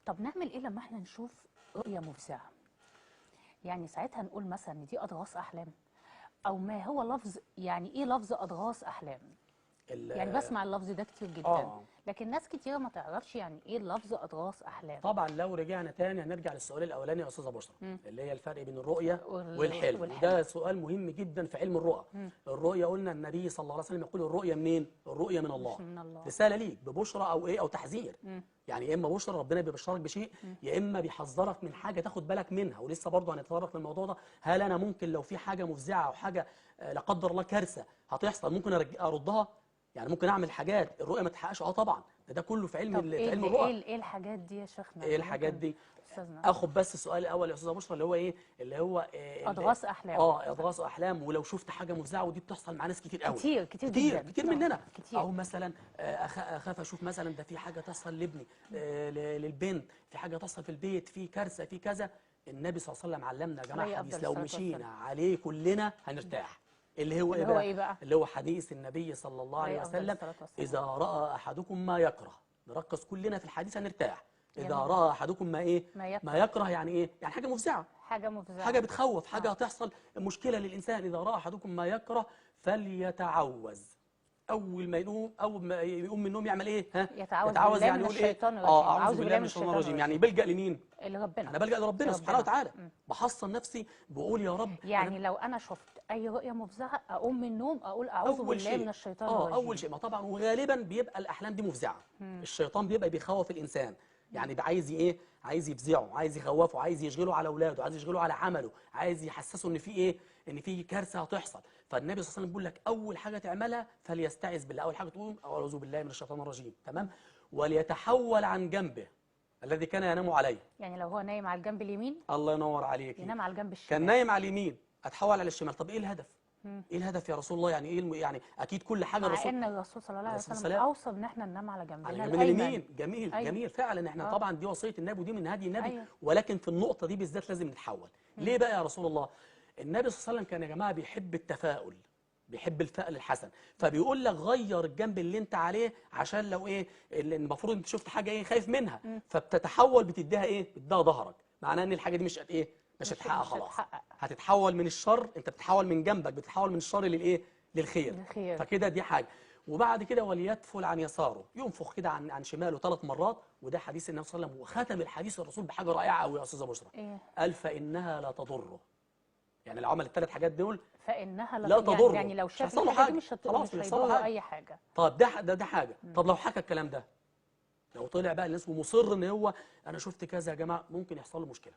طب نعمل ايه لما احنا نشوف رؤية مفزعة؟ يعني ساعتها نقول مثلا ان دي اضغاث احلام، او ما هو لفظ، يعني ايه لفظ اضغاث احلام؟ يعني بسمع اللفظ ده كتير جدا، اه لكن ناس كتير ما تعرفش يعني ايه لفظ اضغاث احلام. طبعا لو رجعنا تاني هنرجع للسؤال الاولاني يا استاذه بشرى، اللي هي الفرق بين الرؤيه والحلم، والحلم. وده سؤال مهم جدا في علم الرؤى. الرؤيه قلنا النبي صلى الله عليه وسلم يقول الرؤيه منين؟ الرؤيه من الله. مش من الله. رساله ليك ببشرى او ايه او تحذير. يعني يا اما بشرى ربنا بيبشرك بشيء، يا اما بيحذرك من حاجه تاخد بالك منها. ولسه برضه هنتطرق للموضوع ده، هل انا ممكن لو في حاجه مفزعه او حاجه لا قدر الله كارثه هتحصل ممكن اردها؟ يعني ممكن اعمل حاجات الرؤيه ما تحققش؟ طبعا. ده كله في علم طب في ايه علم الرؤى. ايه الحاجات دي يا شيخنا ايه اللي الحاجات ممكن دي؟ استاذنا؟ اخد بس السؤال الاول يا استاذه بشرى اللي هو ايه؟ اللي هو اضغاث احلام. اضغاث احلام. ولو شفت حاجه مفزعه، ودي بتحصل مع ناس كتير قوي، كتير كتير جدا. كتير مننا. كتير. او مثلا اخاف اشوف مثلا ده في حاجه تحصل لابني، للبنت، في حاجه تحصل في البيت، في كارثه، في كذا. النبي صلى الله عليه وسلم علمنا يا جماعه عليه افضل حديث لو الصلاه مشينا والسلام. عليه كلنا هنرتاح. اللي هو اللي ايه هو بقى؟ ايه بقى؟ اللي هو حديث النبي صلى الله عليه عليه افضل وسلم: الصلاه والسلام. اذا راى احدكم ما يكره. نركز كلنا في الحديث هنرتاح. إذا جميل. رأى أحدكم ما إيه؟ ما يكره. يعني إيه؟ يعني حاجة مفزعة، حاجه مفزعه، حاجة بتخوف، حاجة هتحصل مشكلة للإنسان. إذا رأى أحدكم ما يكره فليتعوذ. أول ما يقوم من النوم يعمل إيه؟ ها؟ يتعوذ يتعوذ. بالله يعني من يقول إيه؟ الشيطان الرجيم. أعوذ بالله من الشيطان الرجيم. يعني بيلجأ لمين؟ لربنا. أنا بلجأ لربنا سبحانه وتعالى. بحصن نفسي، بقول يا رب. يعني لو انا شفت اي رؤيه مفزعه اقوم من النوم اقول اعوذ اول بالله من شيء الشيطان الرجيم. اول شيء، ما طبعا وغالبا بيبقى الاحلام دي مفزعه. الشيطان بيبقى بيخوف الانسان، يعني عايز ايه؟ عايز يفزعه، عايز يخوفه، عايز يشغله على اولاده، عايز يشغله على عمله، عايز يحسسه ان في ايه؟ ان في كارثه هتحصل. فالنبي صلى الله عليه وسلم بيقول لك اول حاجه تعملها فليستعذ بالله. اول حاجه تقوم اعوذ بالله من الشيطان الرجيم، تمام؟ وليتحول عن جنبه الذي كان ينام عليه. يعني لو هو نايم على الجنب اليمين الله ينور عليك، ينام على الجنب الشمال. كان نايم على اليمين اتحول على الشمال. طب ايه الهدف؟ ايه الهدف يا رسول الله؟ يعني ايه يعني اكيد كل حاجه مع ان الرسول صلى الله عليه وسلم اوصى ان احنا ننام على جنبنا على اليمين الايمن. اليمين. جميل. أيوة. جميل فعلا. احنا طبعا دي وصيه النبي ودي من هدي النبي. أيوة. ولكن في النقطه دي بالذات لازم نتحول. ليه بقى يا رسول الله؟ النبي صلى الله عليه وسلم كان يا جماعه بيحب التفاؤل، بيحب الفأل الحسن. فبيقول لك غير الجنب اللي انت عليه، عشان لو ايه اللي المفروض انت شفت حاجه ايه خايف منها، فبتتحول بتديها ايه؟ بتديها ظهرك. معناه ان الحاجه دي مش ايه؟ مش هتحقق خلاص. هتتحول من الشر، انت بتتحول من جنبك، بتتحول من الشر للايه؟ للخير. فكده دي حاجه. وبعد كده وليتفل عن يساره، ينفخ كده عن شماله 3 مرات. وده حديث النبي صلى الله عليه وسلم. وختم الحديث الرسول بحاجه رائعه قوي يا استاذه بشرى. إيه؟ قال فانها لا تضره. يعني لو عمل ال3 حاجات دول فانها لا تضره، يعني لو شاف الحاجه الحاجه دي دي مش هيضره اي حاجه. طب ده حاجه. طب لو حكى الكلام ده، لو طلع بقى الناس ومصر ان هو انا شفت كذا يا جماعه، ممكن يحصل له مشكله.